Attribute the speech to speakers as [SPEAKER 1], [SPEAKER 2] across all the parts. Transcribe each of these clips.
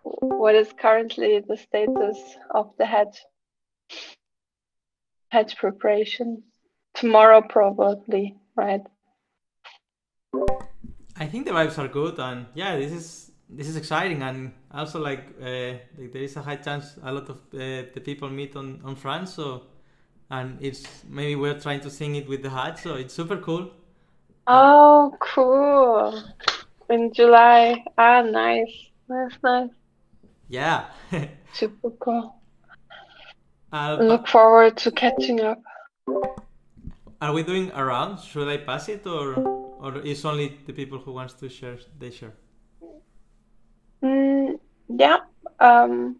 [SPEAKER 1] what is currently the status of the Hajj preparation? Tomorrow probably, right?
[SPEAKER 2] I think the vibes are good, and yeah, this is exciting, and also like there is a high chance a lot of the people meet on France, so and it's maybe we're trying to sing it with the hat, so it's super cool. Uh,
[SPEAKER 1] Oh, cool. In July. Ah, nice. Nice, nice.
[SPEAKER 2] yeah.
[SPEAKER 1] Super cool. Look
[SPEAKER 2] But
[SPEAKER 1] forward to catching up.
[SPEAKER 2] are we doing a round? Should I pass it, or is only the people who wants to share they share?
[SPEAKER 1] Mm, yeah. Um,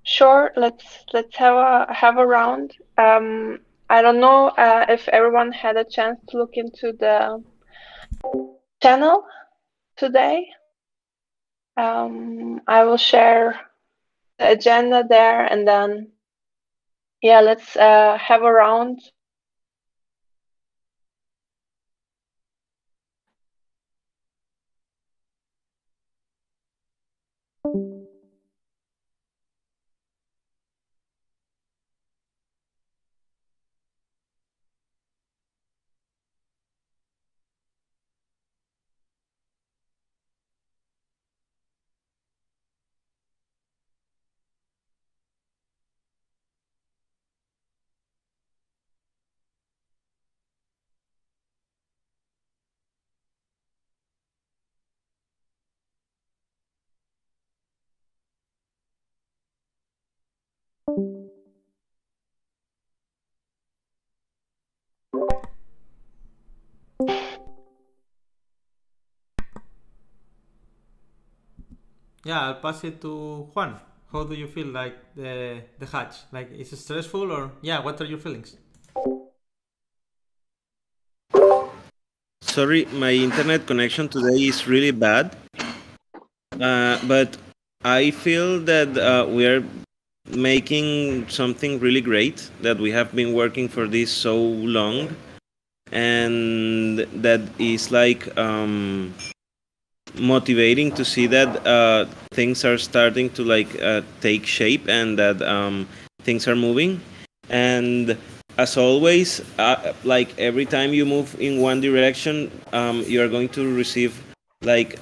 [SPEAKER 1] sure. Let's have a round. I don't know if everyone had a chance to look into the channel today. I will share the agenda there, and then yeah, let's have a round.
[SPEAKER 2] Yeah, I'll pass it to Juan. How do you feel like the hatch? Like, is it stressful or yeah? What are your feelings?
[SPEAKER 3] Sorry, my internet connection today is really bad, but I feel that we are making something really great, that we have been working for this so long, and that is like motivating to see that things are starting to like take shape, and that things are moving. And as always, like every time you move in one direction, you are going to receive like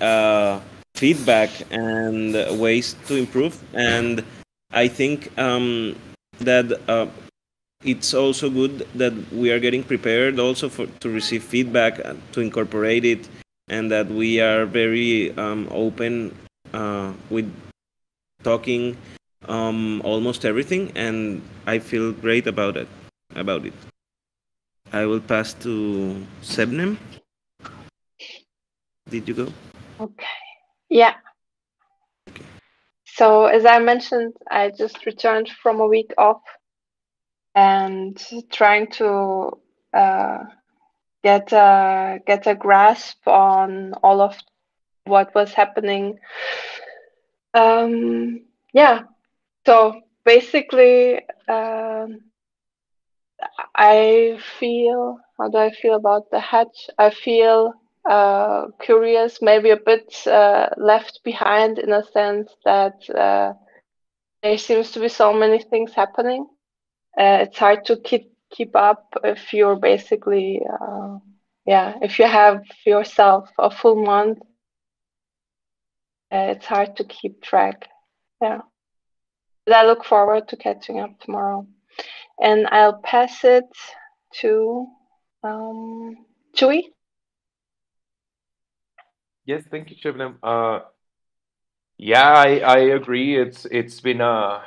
[SPEAKER 3] feedback and ways to improve. And I think that it's also good that we are getting prepared also for to receive feedback, to incorporate it, and that we are very open with talking almost everything, and I feel great about it. About it, I will pass to Sebnem. Did you go?
[SPEAKER 1] Okay. Yeah. So as I mentioned, I just returned from a week off and trying to uh, get a grasp on all of what was happening. Yeah. So basically, I feel, how do I feel about the hatch? I feel curious, maybe a bit left behind in a sense that there seems to be so many things happening. It's hard to keep up if you're basically, yeah, if you have yourself a full month, it's hard to keep track. Yeah, but I look forward to catching up tomorrow, and I'll pass it to Chewy.
[SPEAKER 4] Yes, thank you, Shivnam. Yeah, I agree. It's been a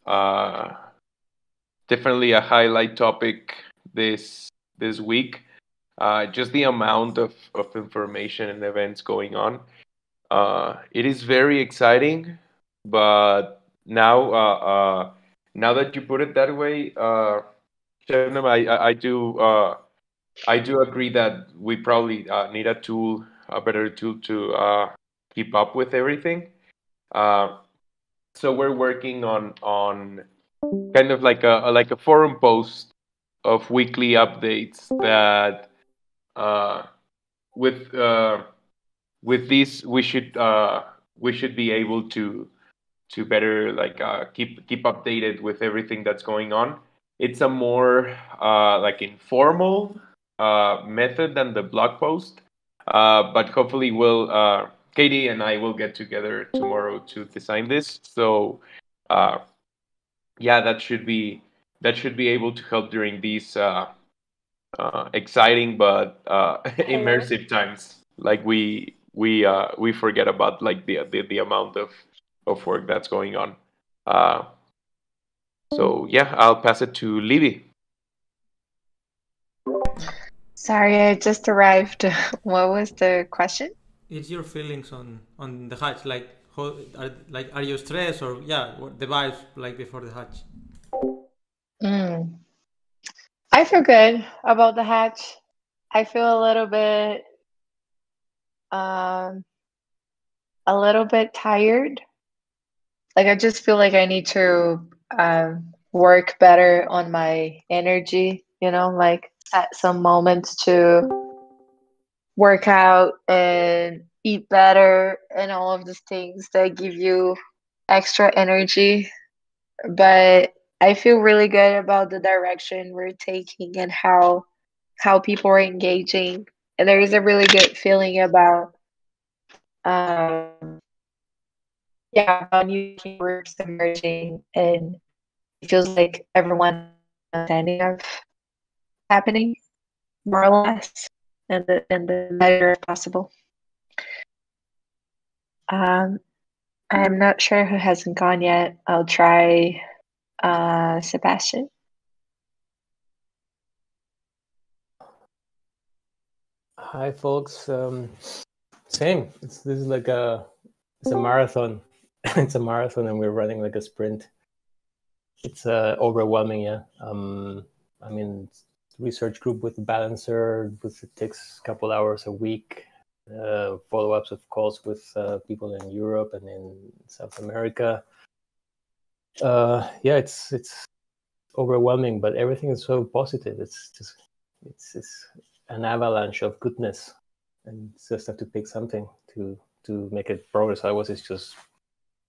[SPEAKER 4] uh, definitely a highlight topic this week. Just the amount of information and events going on. It is very exciting, but now that you put it that way, Shebnam, I do agree that we probably need a better tool to keep up with everything. Uh, so we're working on kind of like a forum post of weekly updates that uh, with uh, with this we should be able better like keep updated with everything that's going on. It's a more like informal method than the blog post, but hopefully we'll Katie and I will get together tomorrow to design this. So yeah, that should be able to help during these exciting but immersive times. Like we forget about like the amount of work that's going on. So yeah, I'll pass it to Livy.
[SPEAKER 5] Sorry, I just arrived. What was the question?
[SPEAKER 2] It's your feelings on the hatch, like are you stressed, or what the vibes like before the hatch?
[SPEAKER 5] I feel good about the hatch. I feel a little bit tired. Like I just feel like I need to work better on my energy, like at some moments to work out and eat better and all of these things that give you extra energy. But I feel really good about the direction we're taking and how people are engaging. And there is a really good feeling about about new groups emerging, and it feels like everyone understanding of happening more or less in the measure possible. I'm not sure who hasn't gone yet. I'll try Sebastian.
[SPEAKER 6] Hi, folks. Same. This is like it's a marathon. It's a marathon, and we're running like a sprint. It's overwhelming, yeah. I mean, research group with the balancer, which it takes a couple hours a week. Follow-ups of calls with people in Europe and in South America. Yeah, it's overwhelming, but everything is so positive. It's an avalanche of goodness, and just have to pick something to make it progress. Otherwise, it's just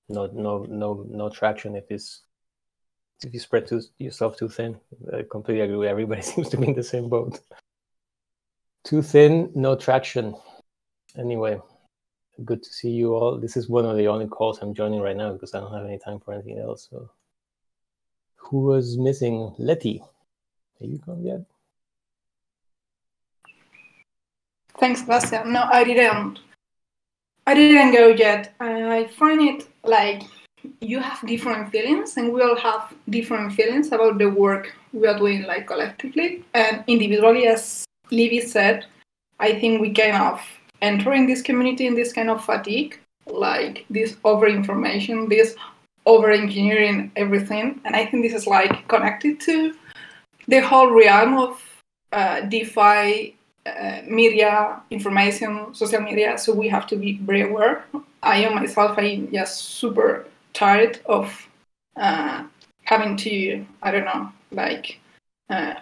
[SPEAKER 6] no traction if you spread yourself too thin. I completely agree with everybody. Seems to be in the same boat. Too thin, no traction. Anyway, good to see you all. This is one of the only calls I'm joining right now because I don't have any time for anything else. So, who was missing? Letty, have you gone yet?
[SPEAKER 7] Thanks, Sebastian. No, I didn't go yet. I find it like you have different feelings, and we all have different feelings about the work we are doing, like collectively and individually. As Livy said, I think we kind of enter in this community in this kind of fatigue, like this over information, this over engineering everything. And I think this is like connected to the whole realm of DeFi, media, information, social media. So we have to be very aware. I myself, I'm just super tired of having to, I don't know, like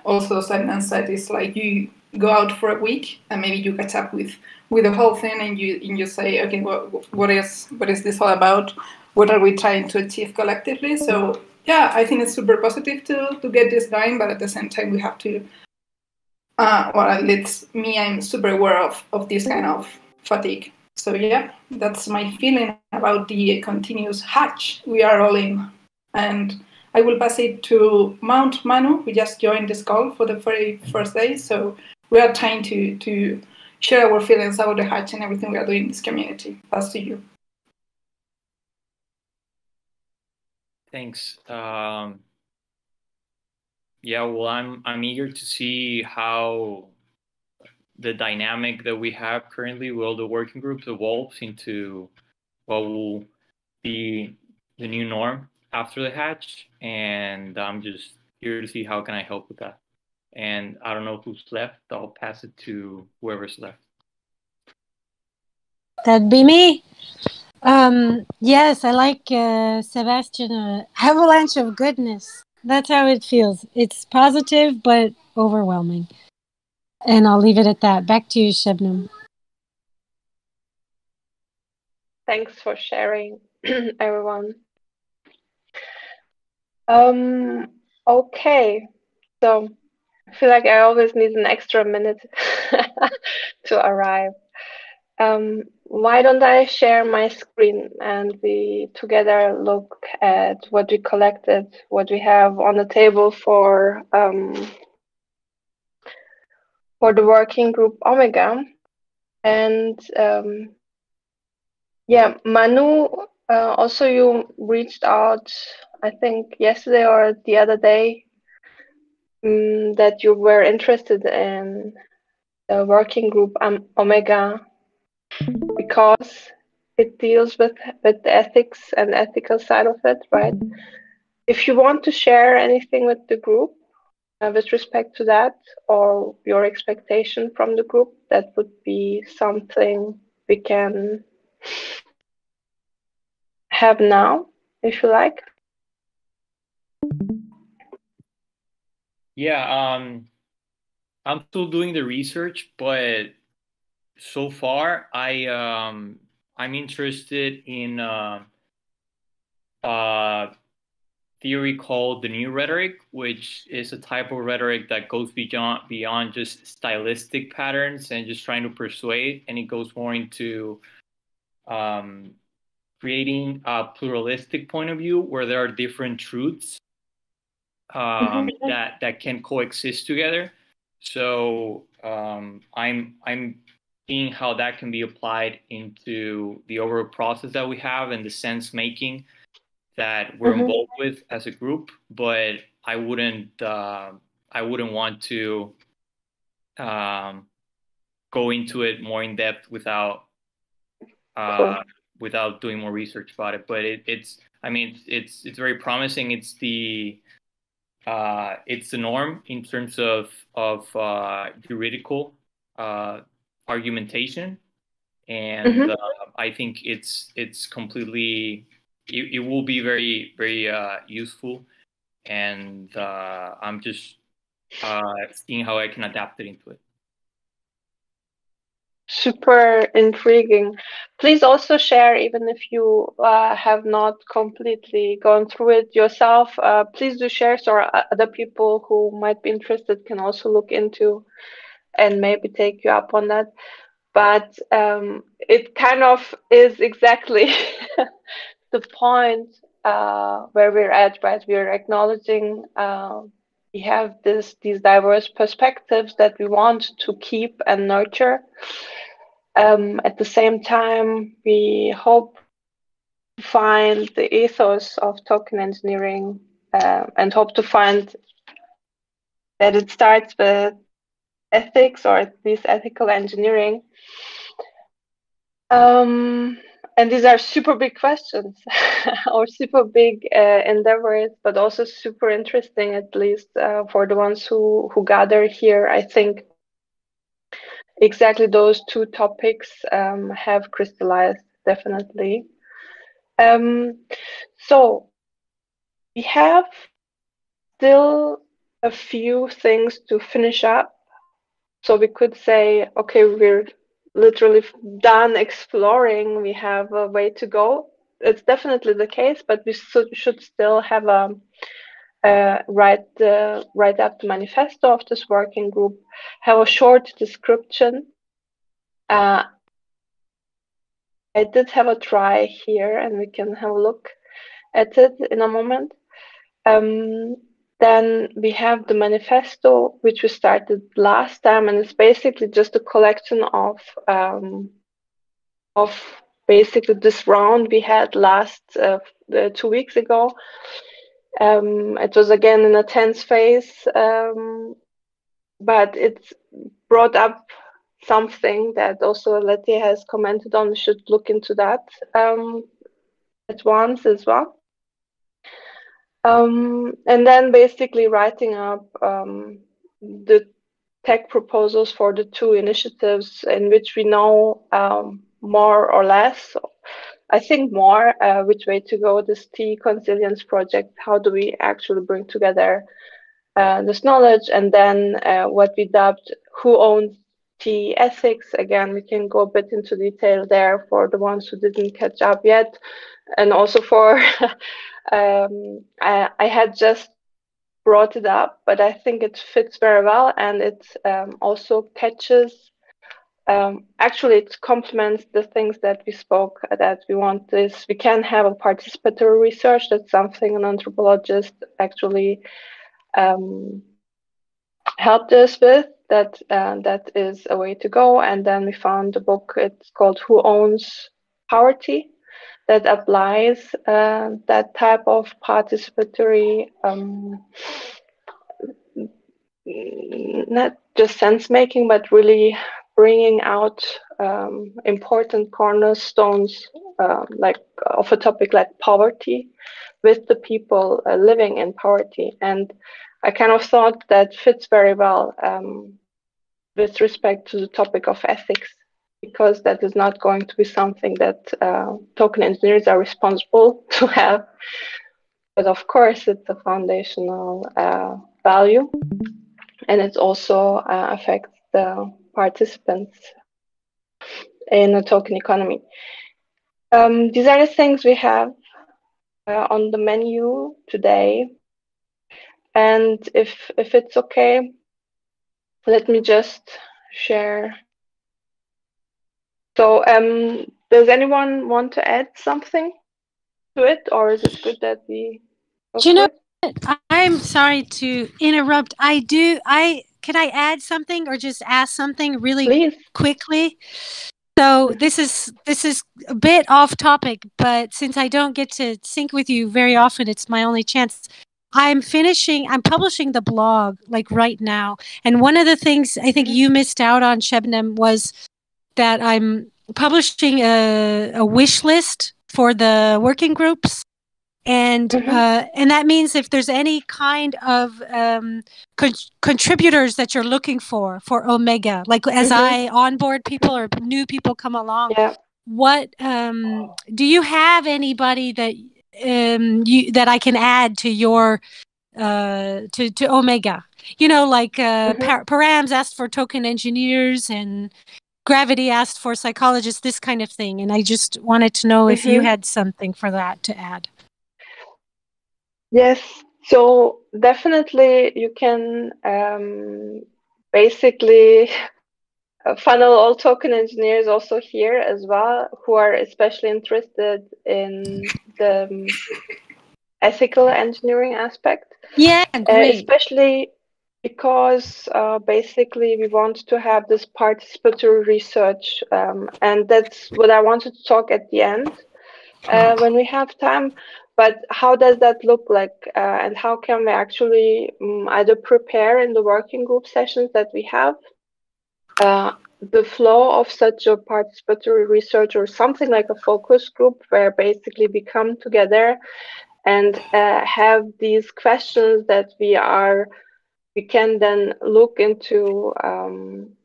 [SPEAKER 7] also Simon said, it's like you go out for a week and maybe you catch up with the whole thing, and you say, okay, what is this all about? What are we trying to achieve collectively? So yeah, I think it's super positive to get this going, but at the same time we have to well, at least me, I'm super aware of this kind of fatigue. So yeah, that's my feeling about the continuous hatch we are all in. And I will pass it to Mount Manu, who just joined this call for the very first day. So we are trying to share our feelings about the hatch and everything we are doing in this community. Pass to you.
[SPEAKER 8] Thanks. Yeah, well, I'm eager to see how the dynamic that we have currently with all the working groups evolves into what will be the new norm after the hatch, and I'm just here to see how can I help with that. And I don't know who's left. I'll pass it to whoever's left.
[SPEAKER 9] That'd be me. Yes, I like Sebastian. Avalanche of goodness. That's how it feels. It's positive but overwhelming. And I'll leave it at that. Back to you, Shebnam.
[SPEAKER 1] Thanks for sharing, everyone. Okay. So I feel like I always need an extra minute to arrive. Why don't I share my screen and we together look at what we collected, what we have on the table for the working group Omega. And yeah, Manu, also you reached out, I think yesterday or the other day, that you were interested in the working group Omega because it deals with the ethics and ethical side of it, right? If you want to share anything with the group with respect to that or your expectation from the group, that would be something we can have now, if you like.
[SPEAKER 8] Yeah, I'm still doing the research, but so far I'm interested in theory called the new rhetoric, which is a type of rhetoric that goes beyond just stylistic patterns and just trying to persuade, and it goes more into creating a pluralistic point of view where there are different truths that can coexist together. So I'm seeing how that can be applied into the overall process that we have and the sense making that we're involved with as a group. But I wouldn't want to go into it more in depth without without doing more research about it. But it's very promising. It's the norm in terms of juridical argumentation, and I think it's completely. It will be very very useful, and I'm just seeing how I can adapt it into it.
[SPEAKER 1] Super intriguing. Please also share, even if you have not completely gone through it yourself, please do share so other people who might be interested can also look into and maybe take you up on that. But it kind of is exactly the point where we're at, right? We're acknowledging we have these diverse perspectives that we want to keep and nurture. At the same time, we hope to find the ethos of token engineering and hope to find that it starts with ethics or at least ethical engineering. And these are super big questions or super big endeavors, but also super interesting, at least for the ones who gather here. I think exactly those two topics have crystallized, definitely. So we have still a few things to finish up. So we could say, okay, we're literally done exploring. We have a way to go. It's definitely the case, but we should still have a write up the manifesto of this working group, have a short description. I did have a try here, and we can have a look at it in a moment. Then we have the manifesto, which we started last time, and it's basically just a collection of basically this round we had last 2 weeks ago. It was again in a tense phase, but it brought up something that also Letty has commented on. We should look into that at once as well. And then basically writing up the tech proposals for the two initiatives in which we know more or less, I think more, which way to go, this T Consilience project, how do we actually bring together this knowledge, and then what we dubbed who owns T ethics. Again, we can go a bit into detail there for the ones who didn't catch up yet. and also for I had just brought it up, but I think it fits very well, and it also catches. Actually, it complements the things that we spoke, that we want this. We can have a participatory research. That's something an anthropologist actually helped us with. That is a way to go. And then we found a book. It's called "Who Owns Poverty," that applies that type of participatory, not just sense making, but really bringing out important cornerstones, like of a topic like poverty, with the people living in poverty. And I kind of thought that fits very well with respect to the topic of ethics, because that is not going to be something that token engineers are responsible to have. But of course, it's a foundational value, and it also affects the participants in a token economy. These are the things we have on the menu today. And if it's okay, let me just share. So does anyone want to add something to it, or is it good that we go
[SPEAKER 9] Do you
[SPEAKER 1] through
[SPEAKER 9] know
[SPEAKER 1] it?
[SPEAKER 9] what? I'm sorry to interrupt. Can I add something or just ask something really
[SPEAKER 1] Please.
[SPEAKER 9] quickly? So this is a bit off topic, but since I don't get to sync with you very often, it's my only chance. I'm publishing the blog like right now. And one of the things I think you missed out on, Shebnem, was that I'm publishing a wish list for the working groups. And that means if there's any kind of contributors that you're looking for Omega, like as I onboard people or new people come along, what do you have anybody that that I can add to your to Omega? You know, like Params asked for token engineers and Gravity asked for psychologists, this kind of thing. And I just wanted to know if you had something for that to add.
[SPEAKER 1] Yes, so definitely you can basically funnel all token engineers also here as well, who are especially interested in the ethical engineering aspect.
[SPEAKER 9] Yeah, great.
[SPEAKER 1] Especially because basically we want to have this participatory research, and that's what I wanted to talk at the end when we have time. But how does that look like, and how can we actually either prepare in the working group sessions that we have the flow of such a participatory research, or something like a focus group where basically we come together and have these questions that we can then look into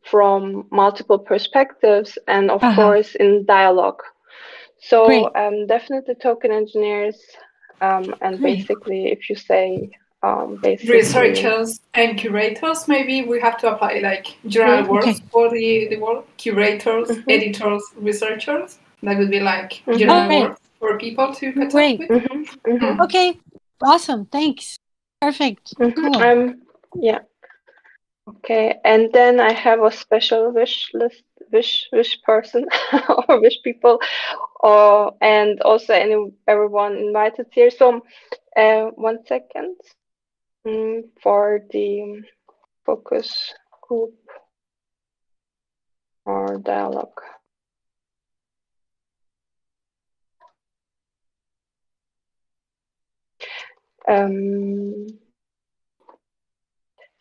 [SPEAKER 1] from multiple perspectives, and of course in dialogue. So definitely token engineers, and basically if you say basically
[SPEAKER 7] researchers and curators, maybe we have to apply like general words for the word curators, editors, researchers. That would be like general words for people to catch up with.
[SPEAKER 9] Okay, awesome, thanks. Perfect. Cool.
[SPEAKER 1] Yeah. Okay, and then I have a special wish list, wish person or wish people, or and also everyone invited here. So, 1 second for the focus group or dialogue.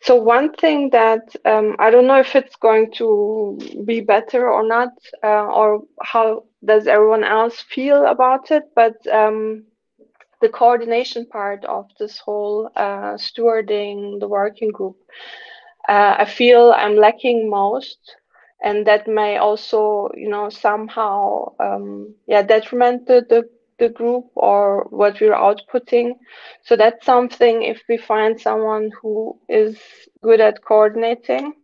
[SPEAKER 1] So one thing that I don't know if it's going to be better or not, or how does everyone else feel about it, but the coordination part of this whole stewarding the working group, I feel I'm lacking most, and that may also, somehow, detriment the group or what we're outputting. So that's something, if we find someone who is good at coordinating.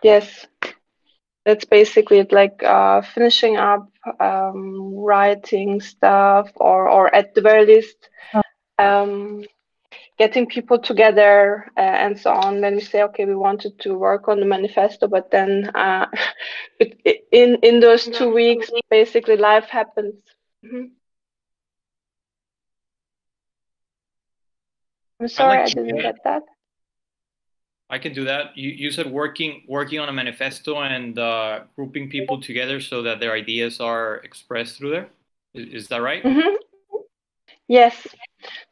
[SPEAKER 1] Yes. that's basically it, like finishing up writing stuff, or at the very least getting people together and so on. When we say, okay, we wanted to work on the manifesto, but then in those 2 weeks, basically life happens. I'm sorry, I didn't get that.
[SPEAKER 8] I can do that. You said working on a manifesto and grouping people together so that their ideas are expressed through there. Is that right?
[SPEAKER 1] Yes.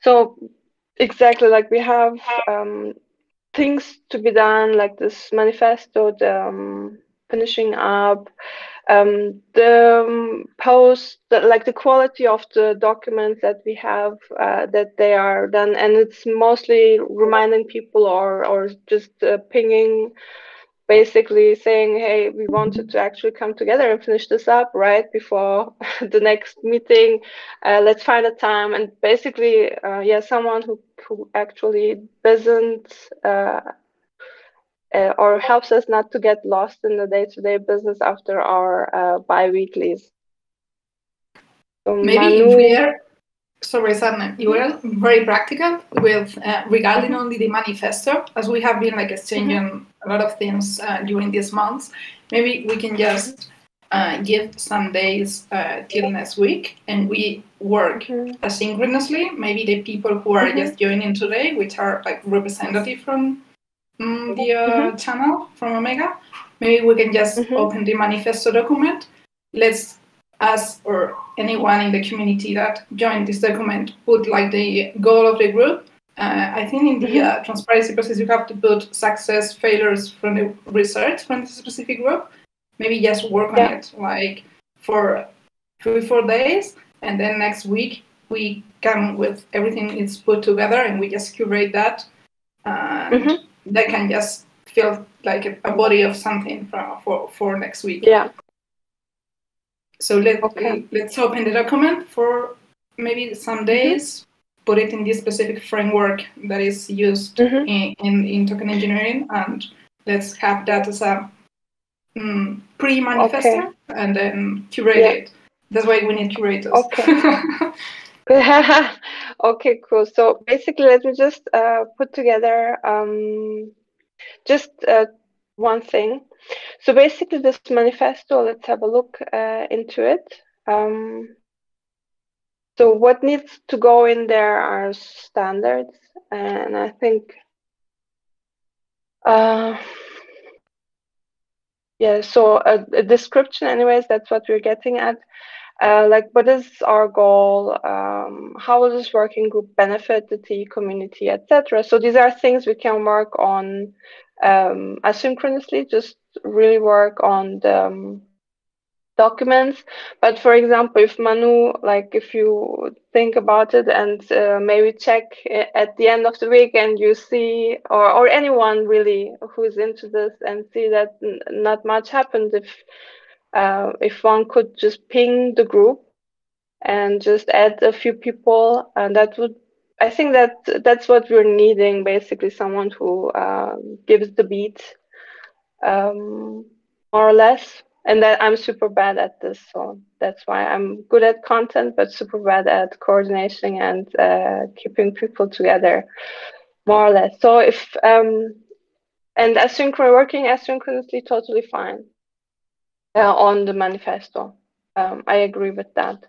[SPEAKER 1] So exactly, like we have things to be done, like this manifesto, the finishing up, the post, like the quality of the documents that we have, that they are done, and it's mostly reminding people or just pinging, basically saying, hey, we wanted to actually come together and finish this up right before the next meeting. Let's find a time. And basically, someone who actually doesn't or helps us not to get lost in the day-to-day business after our bi-weeklies. So
[SPEAKER 7] maybe if we are, sorry, Sarna, you are very practical with regarding only the manifesto, as we have been like exchanging a lot of things during these months. Maybe we can just give some days till next week, and we work asynchronously. Maybe the people who are just joining today, which are like representative from the channel from Omega, maybe we can just open the manifesto document. Let's us or anyone in the community that joined this document put like the goal of the group. I think in the transparency process you have to put success, failures from the research from the specific group. Maybe just work on it like for 3-4 days, and then next week we come with everything it's put together and we just curate that. That can just feel like a body of something for next week.
[SPEAKER 1] Yeah.
[SPEAKER 7] So let's open the document for maybe some days, put it in this specific framework that is used in token engineering, and let's have that as a pre-manifesto and then curate it. That's why we need curators.
[SPEAKER 1] Okay. Okay, cool. So basically, let me just put together just one thing. So basically, this manifesto, let's have a look into it. So what needs to go in there are standards, and I think, so a description, anyways, that's what we're getting at. Like, what is our goal? How will this working group benefit the TE community, etc.? So these are things we can work on asynchronously, just really work on the documents. But for example, if Manu, like if you think about it and maybe check at the end of the week and you see, or anyone really who's into this and see that not much happened, if one could just ping the group and just add a few people, and that would, I think that's what we're needing, basically, someone who gives the beat, more or less. And that I'm super bad at this, so that's why I'm good at content, but super bad at coordinating and keeping people together, more or less. So if and working asynchronously, totally fine. On the manifesto, I agree with that.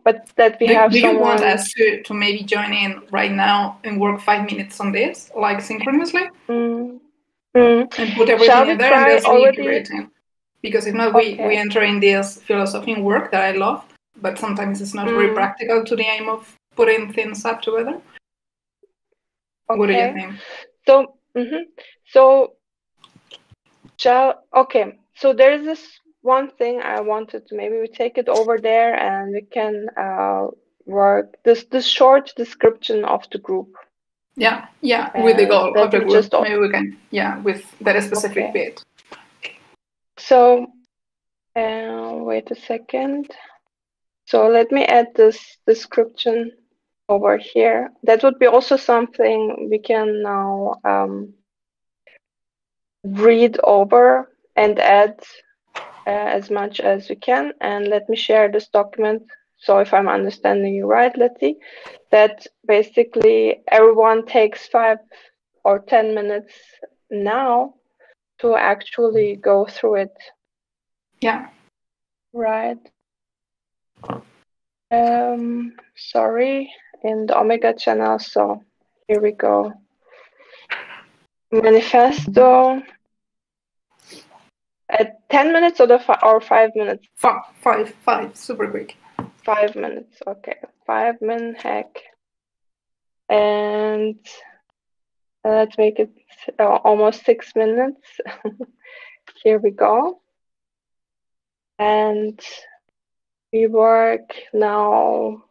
[SPEAKER 1] But that we have someone.
[SPEAKER 7] Do you want us to maybe join in right now and work 5 minutes on this, like synchronously? And put everything in there and there's recreating. Because if not, we enter in this philosophy and work that I love, but sometimes it's not very practical to the aim of putting things up together. What do you think?
[SPEAKER 1] So there's this one thing I wanted to, maybe we take it over there and we can work this short description of the group.
[SPEAKER 7] Yeah, with the goal of the group. Maybe we can, with that specific bit.
[SPEAKER 1] So, wait a second. So let me add this description over here. That would be also something we can now read over and add as much as you can. And let me share this document. So if I'm understanding you right, let's see, that basically everyone takes 5 or 10 minutes now to actually go through it.
[SPEAKER 7] Yeah.
[SPEAKER 1] Right. Sorry, in the Omega channel. So here we go. Manifesto at 10 minutes or 5 minutes?
[SPEAKER 7] Five, super quick.
[SPEAKER 1] 5 minutes, okay. 5-minute hack. And let's make it almost 6 minutes. Here we go. And we work now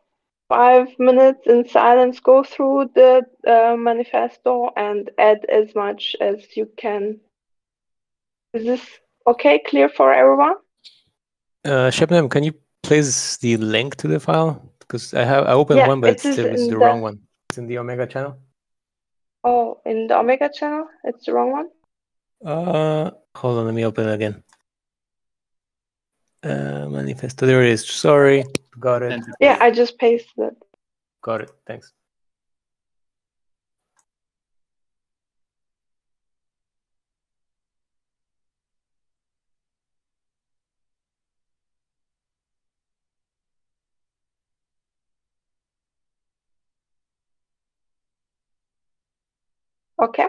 [SPEAKER 1] 5 minutes in silence, go through the manifesto and add as much as you can. Is this okay, clear for everyone?
[SPEAKER 6] Shebnem, can you please the link to the file? Because I opened one, but it's the wrong one. It's in the Omega channel.
[SPEAKER 1] Oh, in the Omega channel? It's the wrong one?
[SPEAKER 6] Hold on, let me open it again. Manifesto, there it is. Sorry, got it.
[SPEAKER 1] Yeah, I just pasted it.
[SPEAKER 6] Got it, thanks.
[SPEAKER 1] Okay.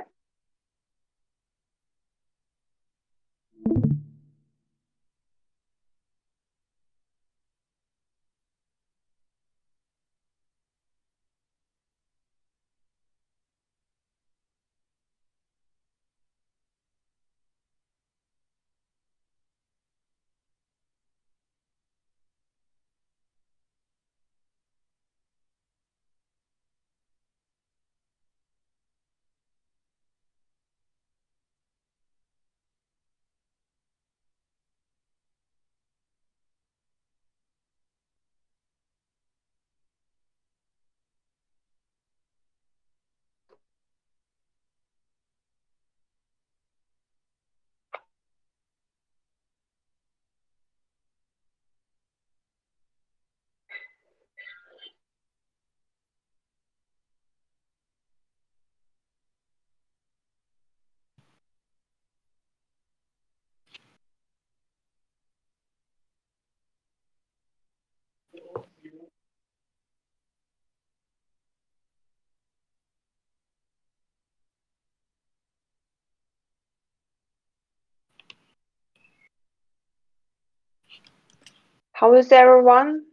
[SPEAKER 1] How is everyone?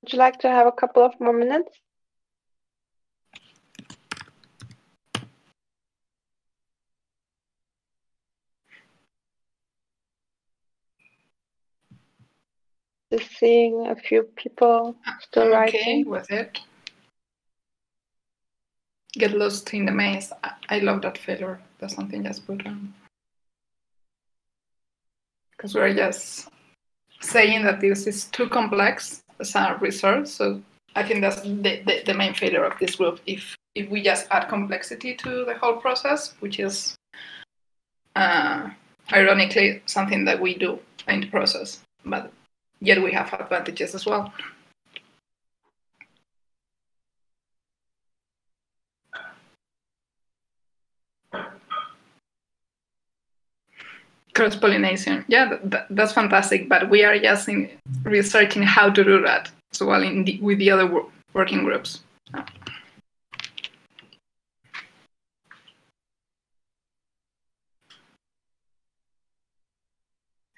[SPEAKER 1] Would you like to have a couple of more minutes? Just seeing a few people still writing.
[SPEAKER 7] Okay with it. Get lost in the maze. I love that failure. That's something just put on. Because we're just saying that this is too complex as a resource. So I think that's the main failure of this group. If we just add complexity to the whole process, which is ironically something that we do in the process, but yet we have advantages as well. Cross-pollination, yeah, that's fantastic. But we are just researching how to do that as well with the other working groups.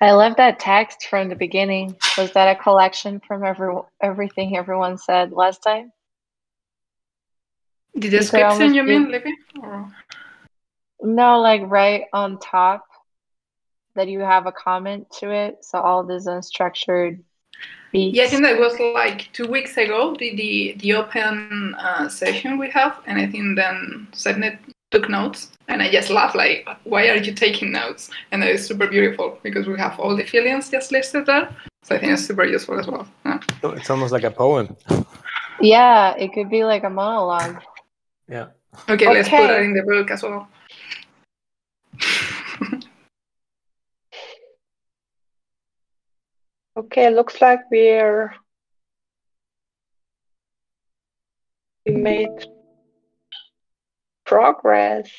[SPEAKER 5] I love that text from the beginning. Was that a collection from everything everyone said last time?
[SPEAKER 7] The description, you mean, Livy? Or?
[SPEAKER 5] No, like right on top that you have a comment to it. So all this unstructured beats.
[SPEAKER 7] Yeah, I think that was like 2 weeks ago, the open session we have. And I think then Sednet took notes. And I just laughed, like, why are you taking notes? And that is super beautiful because we have all the feelings just listed there. So I think it's super useful as well. Yeah.
[SPEAKER 6] It's almost like a poem.
[SPEAKER 5] Yeah, it could be like a monologue.
[SPEAKER 6] Yeah.
[SPEAKER 7] Okay, let's put that in the book as well.
[SPEAKER 1] Okay, looks like we made progress.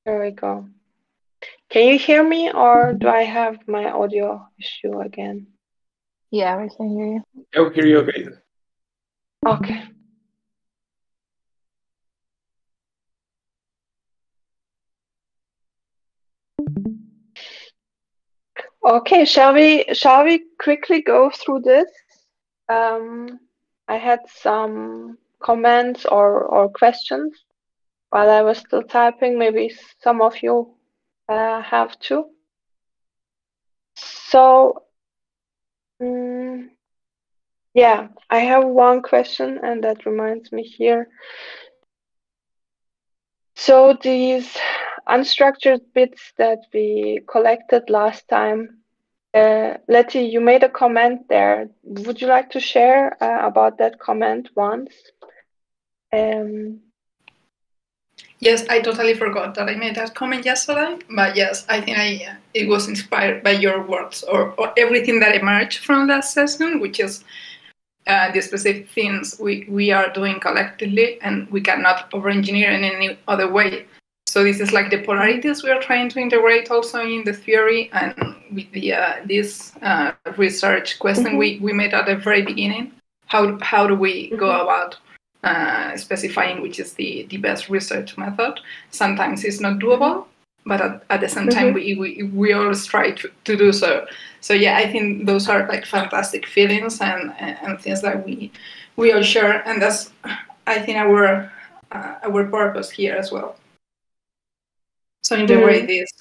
[SPEAKER 1] There we go. Can you hear me, or do I have my audio issue again?
[SPEAKER 5] Yeah, we can hear you.
[SPEAKER 4] I'll hear you okay.
[SPEAKER 1] Okay. Okay, shall we quickly go through this? I had some comments or questions while I was still typing. Maybe some of you have too. So, yeah, I have one question, and that reminds me here. So these unstructured bits that we collected last time, Letty, you made a comment there. Would you like to share about that comment once?
[SPEAKER 7] Yes, I totally forgot that I made that comment yesterday, but yes, I think it was inspired by your words or everything that emerged from that session, which is the specific things we are doing collectively, and we cannot over-engineer in any other way. So this is like the polarities we are trying to integrate also in the theory, and with the this research question we made at the very beginning. How do we go about specifying which is the best research method? Sometimes it's not doable, but at the same time we always try to do so. So yeah, I think those are like fantastic feelings and things that we all share, and that's I think our purpose here as well. So integrate this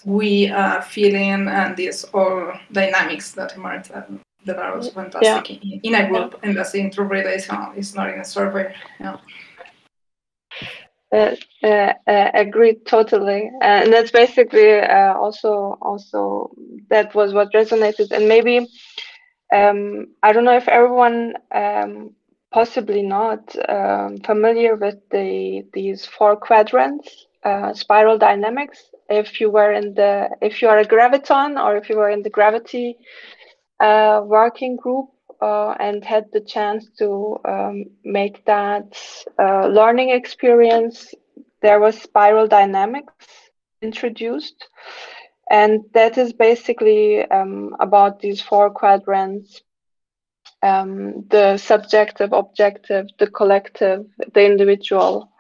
[SPEAKER 7] feeling and these all dynamics that emerge that are also fantastic in a group, and that's the interpretation. It's not in a survey.
[SPEAKER 1] Agreed totally, and that's basically also that was what resonated, and maybe I don't know if everyone possibly not familiar with these 4 quadrants, spiral dynamics. If you are a graviton, or if you were in the gravity working group and had the chance to make that learning experience, there was spiral dynamics introduced, and that is basically about these 4 quadrants: the subjective, objective, the collective, the individual,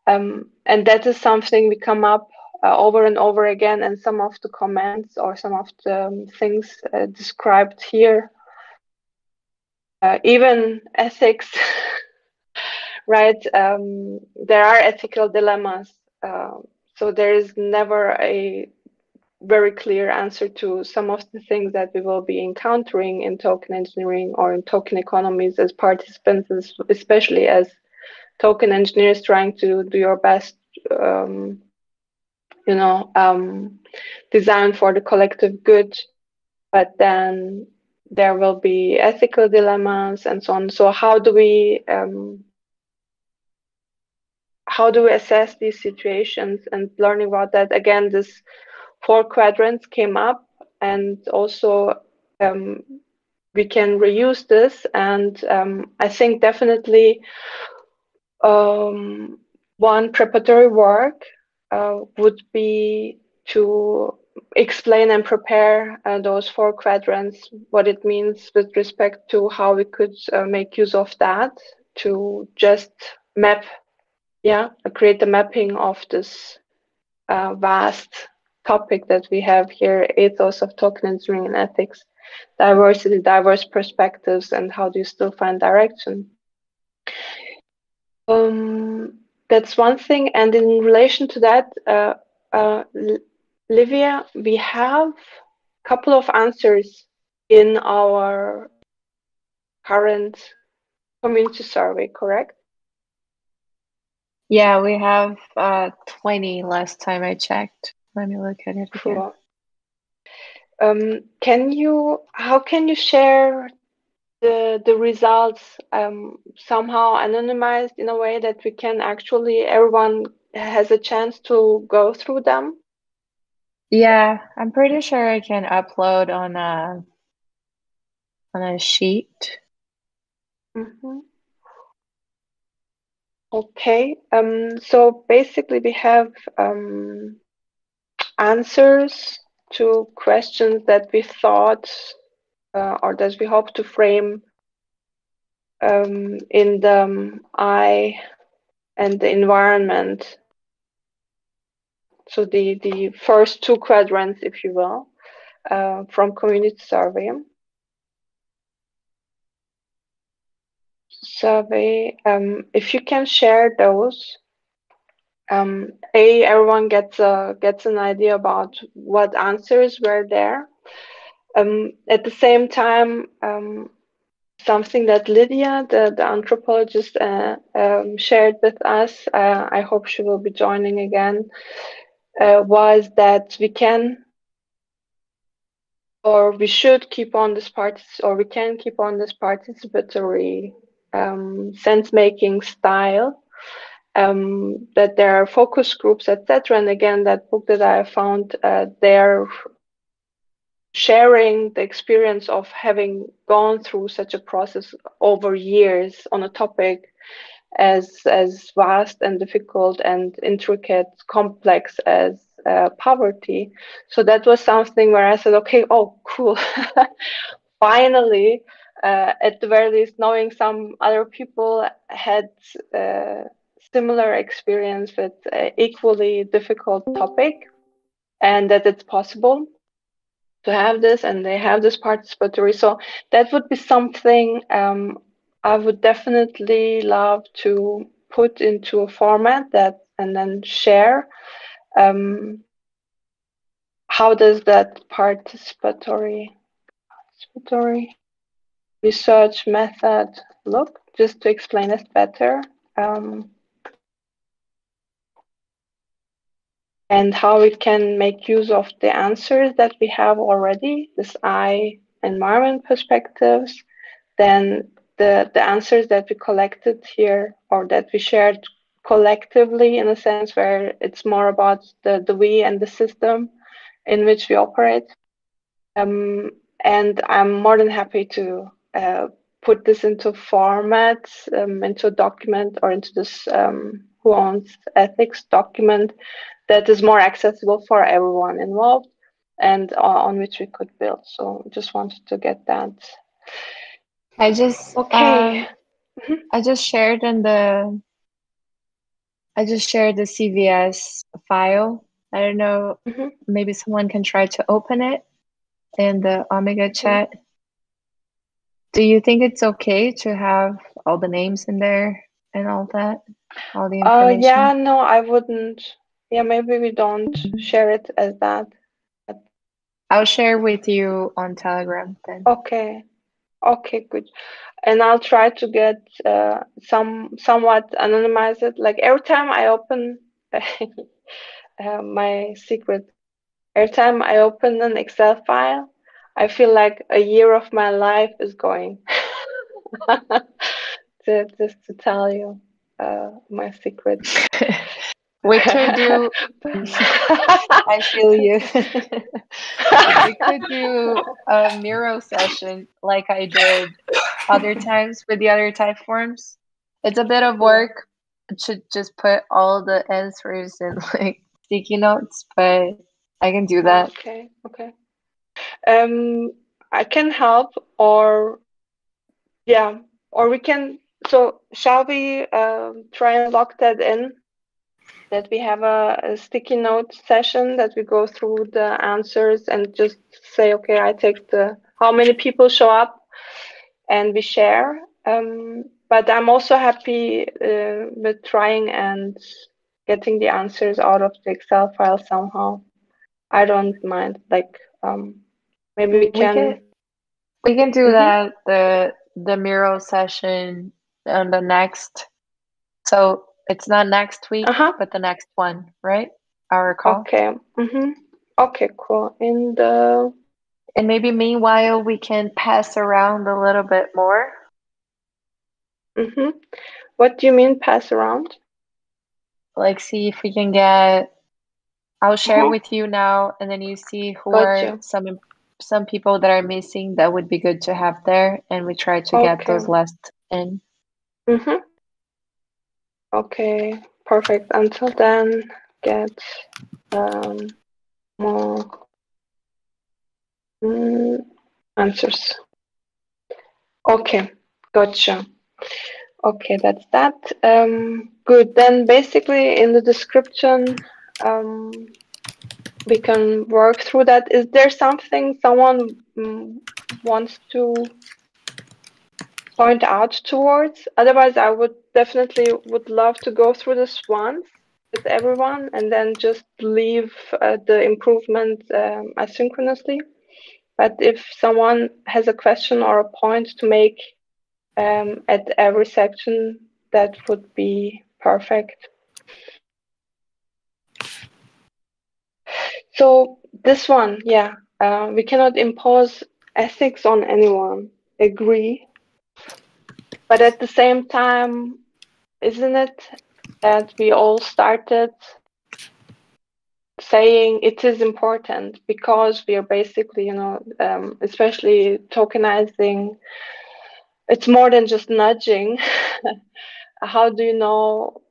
[SPEAKER 1] and that is something we come up over and over again, and some of the comments or some of the things described here, even ethics, right? There are ethical dilemmas, so there is never a very clear answer to some of the things that we will be encountering in token engineering or in token economies as participants, especially as token engineers trying to do your best, design for the collective good. But then there will be ethical dilemmas and so on. So how do we assess these situations? And learning about that, again, this 4 quadrants came up, and also we can reuse this. And I think definitely one preparatory work would be to explain and prepare those 4 quadrants, what it means with respect to how we could make use of that to just create the mapping of this vast topic that we have here: ethos of token engineering and ethics, diversity, diverse perspectives, and how do you still find direction. That's one thing. And in relation to that, Livia, we have a couple of answers in our current community survey, correct?
[SPEAKER 5] Yeah, we have 20 last time I checked. Let me look at it again.
[SPEAKER 1] Cool. How can you share the results somehow anonymized in a way that we can everyone has a chance to go through them?
[SPEAKER 5] Yeah, I'm pretty sure I can upload on a sheet.
[SPEAKER 1] Mm-hmm. Okay. So basically, we have answers to questions that we thought or that we hope to frame in the I and the environment. So the first two quadrants, if you will, from community survey. If you can share those, everyone gets an idea about what answers were there. At the same time, something that Lydia, the anthropologist, shared with us, I hope she will be joining again, was that we can or we should keep on this or we can keep on this participatory sense-making style, that there are focus groups, etc. And again, that book that I found, they're sharing the experience of having gone through such a process over years on a topic as vast and difficult and intricate, complex as poverty. So that was something where I said, okay, oh, cool. Finally, at the very least, knowing some other people had similar experience with equally difficult topic, and that it's possible to have this, and they have this participatory. So that would be something I would definitely love to put into a format that and then share. How does that participatory research method look? Just to explain it better. And how we can make use of the answers that we have already, this I environment perspectives, then the answers that we collected here or that we shared collectively, in a sense where it's more about the we and the system in which we operate. And I'm more than happy to put this into format, into a document or into this Who Owns Ethics document that is more accessible for everyone involved and on which we could build. So just wanted to get that.
[SPEAKER 5] I just
[SPEAKER 1] Okay.
[SPEAKER 5] I just shared the CVS file. I don't know, maybe someone can try to open it in the Omega chat. Do you think it's okay to have all the names in there and all that? All the information?
[SPEAKER 1] Yeah, no, I wouldn't. Yeah, maybe we don't share it as that.
[SPEAKER 5] I'll share with you on Telegram then.
[SPEAKER 1] Okay. Okay, good. And I'll try to get somewhat anonymize it. Like every time I open my secret, every time I open an Excel file, I feel like a year of my life is going. Just to tell you my secret.
[SPEAKER 5] We could do. I feel you. We could do a Miro session like I did other times with the other type forms. It's a bit of work to just put all the answers in like sticky notes, but I can do that.
[SPEAKER 1] Okay. I can help, or yeah, or we can. So shall we try and lock that in? That we have a sticky note session that we go through the answers and just say, okay, I take how many people show up, and we share. But I'm also happy with trying and getting the answers out of the Excel file somehow. I don't mind. Like maybe we can
[SPEAKER 5] do that the Miro session on the next. So it's not next week, but the next one, right? Our call.
[SPEAKER 1] Okay. Okay, cool.
[SPEAKER 5] And maybe meanwhile we can pass around a little bit more.
[SPEAKER 1] What do you mean pass around?
[SPEAKER 5] Like see if we can get I'll share with you now, and then you see who are
[SPEAKER 1] Gotcha.
[SPEAKER 5] some people that are missing that would be good to have there, and we try to get
[SPEAKER 1] Okay.
[SPEAKER 5] those last in.
[SPEAKER 1] Okay, perfect. Until then, get more answers. Okay, gotcha. Okay, that's that. Good. Then basically in the description, we can work through that. Is there something someone wants to point out towards? Otherwise, I would definitely would love to go through this once with everyone and then just leave the improvement asynchronously. But if someone has a question or a point to make at every section, that would be perfect. So this one, yeah, we cannot impose ethics on anyone, agree. But at the same time, isn't it that we all started saying it is important because we are basically, especially tokenizing, it's more than just nudging. How do you know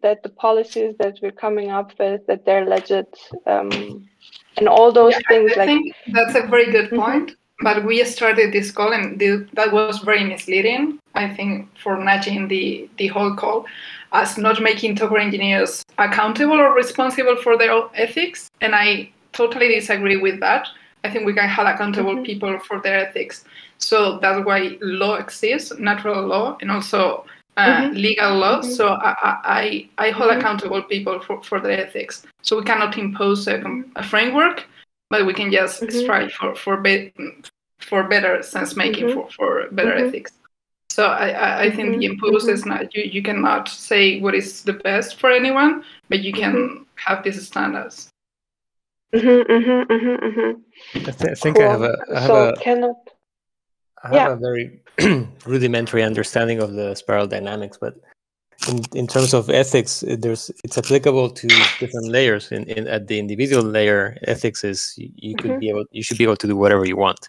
[SPEAKER 1] that the policies that we're coming up with, that they're legit, and all those things?
[SPEAKER 7] I think that's a very good point. But we started this call, and that was very misleading, I think, for nudging the whole call as not making software engineers accountable or responsible for their own ethics. And I totally disagree with that. I think we can hold accountable people for their ethics. So that's why law exists, natural law, and also legal law. So I hold accountable people for their ethics. So we cannot impose a framework, but we can just strive for better sense making, for better ethics. So I think the impose is not, you cannot say what is the best for anyone, but you can have these standards.
[SPEAKER 6] I think I have a very rudimentary understanding of the spiral dynamics, but in terms of ethics, it's applicable to different layers. At the individual layer, ethics is you should be able to do whatever you want.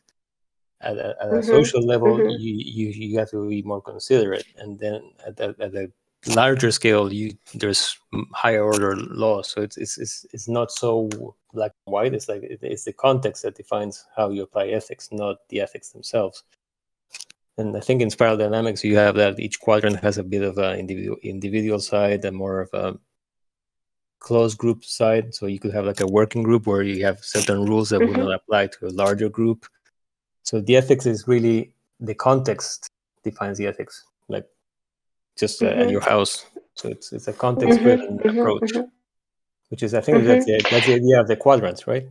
[SPEAKER 6] At a social level, you have to be more considerate, and then at a larger scale, there's higher order laws. So it's not so black and white. It's like it's the context that defines how you apply ethics, not the ethics themselves. And I think in spiral dynamics, you have that each quadrant has a bit of an individual side and more of a closed group side. So you could have like a working group where you have certain rules that would not apply to a larger group. So the ethics is really the context defines the ethics, like just at your house. So it's a context-driven approach, which is, I think, that's the idea of the quadrants, right?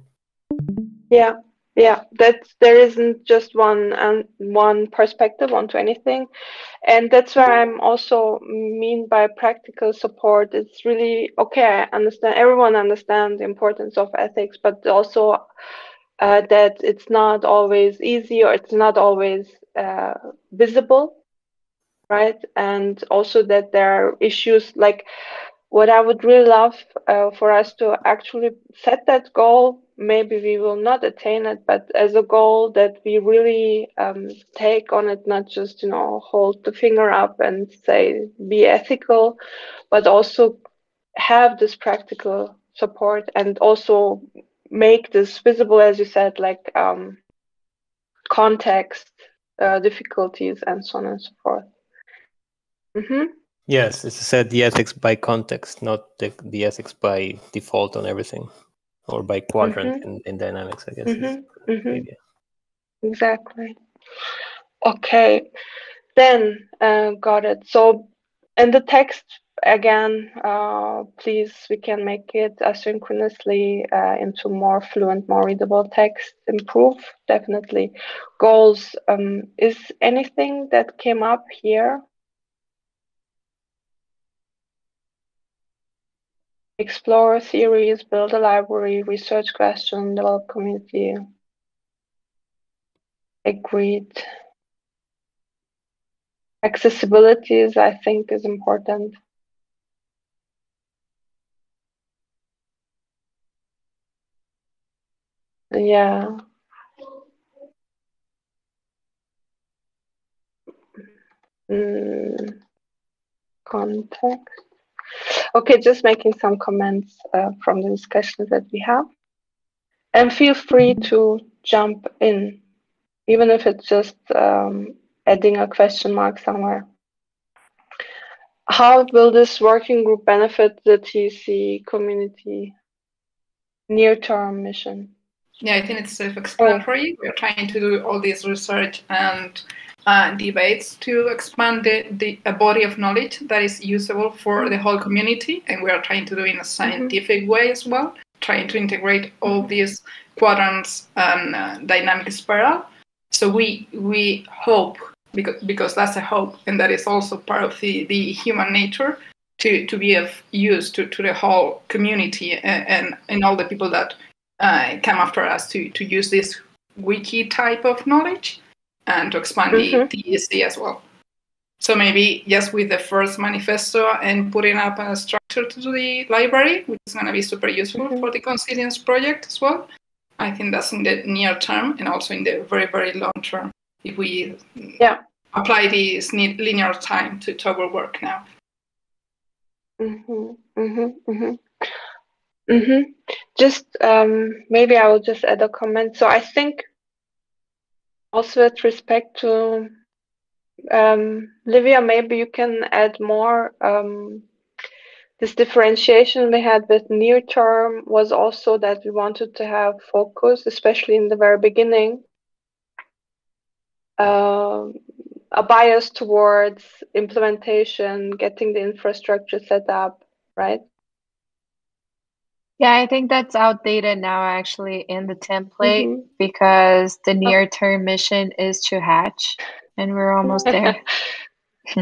[SPEAKER 1] Yeah, that there isn't just one perspective onto anything, and that's where I'm also mean by practical support. It's really okay. I understand, everyone understands the importance of ethics, but also that it's not always easy, or it's not always visible, right? And also that there are issues like what I would really love for us to actually set that goal. Maybe we will not attain it, but as a goal that we really take on it, not just, hold the finger up and say, be ethical, but also have this practical support and also make this visible, as you said, like context, difficulties, and so on and so forth.
[SPEAKER 6] Yes, it's said the ethics by context, not the ethics by default on everything, or by quadrant in dynamics, I guess. Is the idea.
[SPEAKER 1] Exactly. Okay, then got it. So in the text, again, please, we can make it asynchronously into more fluent, more readable text. Improve, definitely. Goals, is anything that came up here? Explore theories, build a library, research question, develop community. Agreed. Accessibility is, I think, is important. Yeah. Context. Okay, just making some comments from the discussions that we have. And feel free to jump in, even if it's just adding a question mark somewhere. How will this working group benefit the TC community near-term mission?
[SPEAKER 7] Yeah, I think it's self-explanatory. We're trying to do all this research and debates to expand the body of knowledge that is usable for the whole community, and we are trying to do it in a scientific way as well, trying to integrate all these quadrants and dynamic spiral. So we hope, because that's a hope, and that is also part of the human nature, to be of use to the whole community and all the people that come after us to use this wiki type of knowledge and to expand the ESD as well. So maybe just with the first manifesto and putting up a structure to the library, which is going to be super useful for the Consilience project as well. I think that's in the near term and also in the very, very long term if we apply this linear time to our work now.
[SPEAKER 1] Just maybe I will just add a comment. So I think also with respect to Livia, maybe you can add more. This differentiation we had with near term was also that we wanted to have focus, especially in the very beginning, a bias towards implementation, getting the infrastructure set up, right?
[SPEAKER 5] Yeah, I think that's outdated now actually in the template because the near-term mission is to hatch and we're almost there.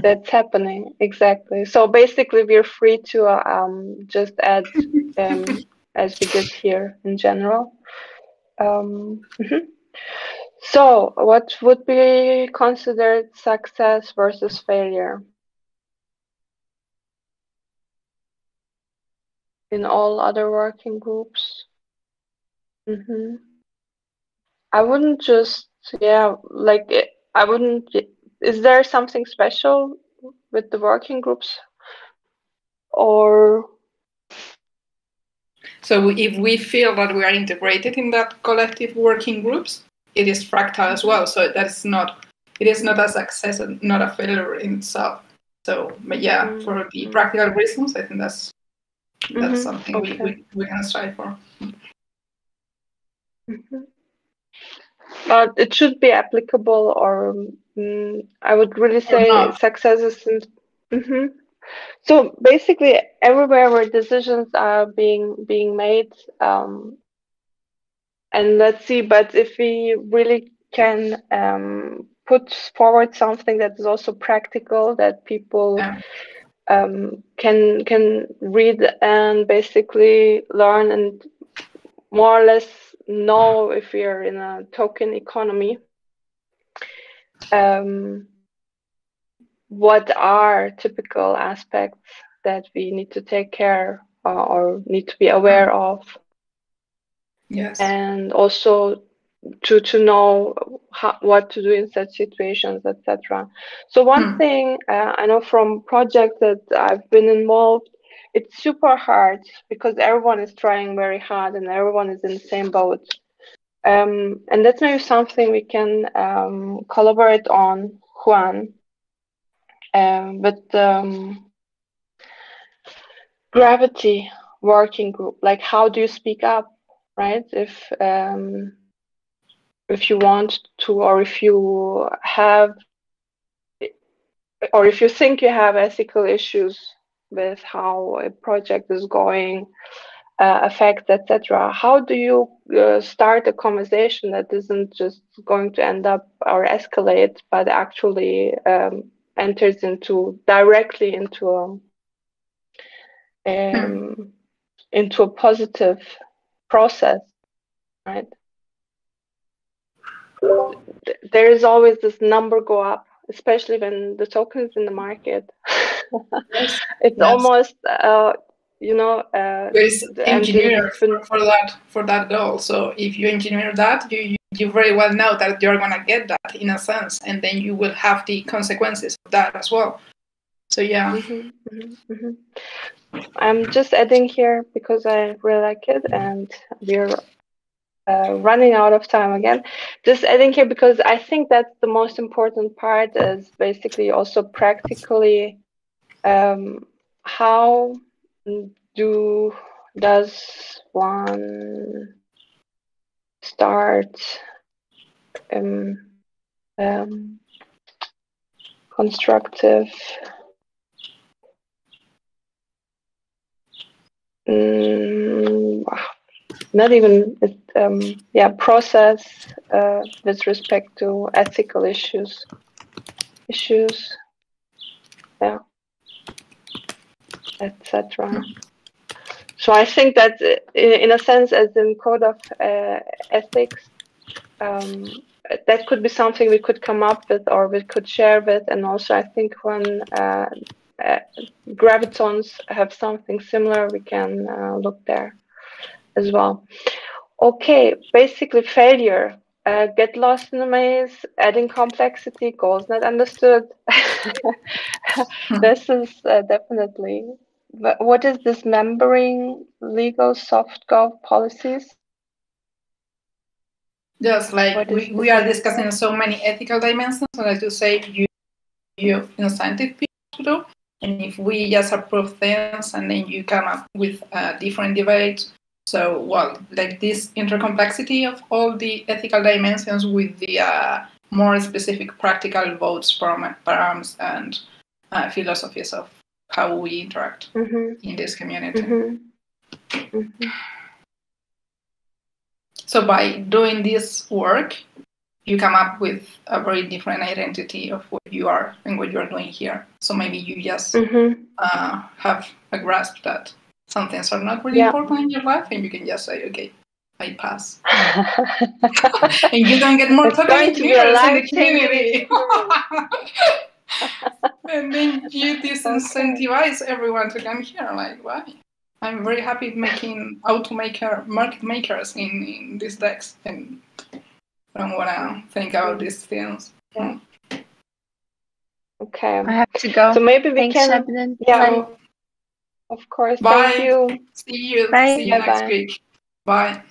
[SPEAKER 1] That's happening, exactly. So basically we're free to just add as we did here in general. So what would be considered success versus failure in all other working groups? I wouldn't just, I wouldn't, is there something special with the working groups? Or
[SPEAKER 7] so if we feel that we are integrated in that collective working groups, it is fractal as well. So it is not a success and not a failure in itself. So, but yeah, for the practical reasons, I think that's something we can strive for.
[SPEAKER 1] But it should be applicable, or I would really say success is. So basically, everywhere where decisions are being made, and let's see. But if we really can put forward something that is also practical, that people can read and basically learn and more or less know if we are in a token economy, what are typical aspects that we need to take care or need to be aware of.
[SPEAKER 7] Yes.
[SPEAKER 1] And also to know what to do in such situations, etc. So one thing I know from projects that I've been involved, it's super hard because everyone is trying very hard and everyone is in the same boat. And that's maybe something we can collaborate on, Juan. But gravity working group, like how do you speak up, right? If you want to, or if you have, or if you think you have ethical issues with how a project is going, effects, etc. How do you start a conversation that isn't just going to end up or escalate, but actually enters directly into a positive process, right? There is always this number go up, especially when the token is in the market. It's almost
[SPEAKER 7] There is engineer for that goal. So if you engineer that, you very well know that you're gonna get that in a sense, and then you will have the consequences of that as well. So yeah.
[SPEAKER 1] I'm just adding here because I really like it, and we're running out of time again. Just adding here because I think that's the most important part, is basically also practically how does one start constructive not even process with respect to ethical issues, etc. So I think that in a sense, as in code of ethics, that could be something we could come up with or we could share with. And also I think when gravitons have something similar, we can look there as well. Okay, basically failure. Get lost in the maze, adding complexity, goals not understood. This is definitely. What is dismembering legal soft gov policies?
[SPEAKER 7] Just like we are discussing so many ethical dimensions, and as you say, you incentive people to do. And if we just approve things and then you come up with different debates, so like this intercomplexity of all the ethical dimensions with the more specific practical votes, params, and philosophies of how we interact in this community. So by doing this work, you come up with a very different identity of what you are and what you are doing here. So maybe you just have a grasp that some things are not really important in your life, and you can just say, okay, I pass. And you don't get more total engineers in the community. And then you disincentivize everyone to come here. Like, why? I'm very happy making market makers in these decks, and I don't want to think about these things.
[SPEAKER 1] Okay.
[SPEAKER 5] I have to go.
[SPEAKER 1] So maybe we
[SPEAKER 5] Thanks,
[SPEAKER 1] can.
[SPEAKER 5] Shabnam.
[SPEAKER 1] Yeah. Of course.
[SPEAKER 7] Bye.
[SPEAKER 1] Thank you.
[SPEAKER 7] See you.
[SPEAKER 5] Bye.
[SPEAKER 7] See you next week. Bye.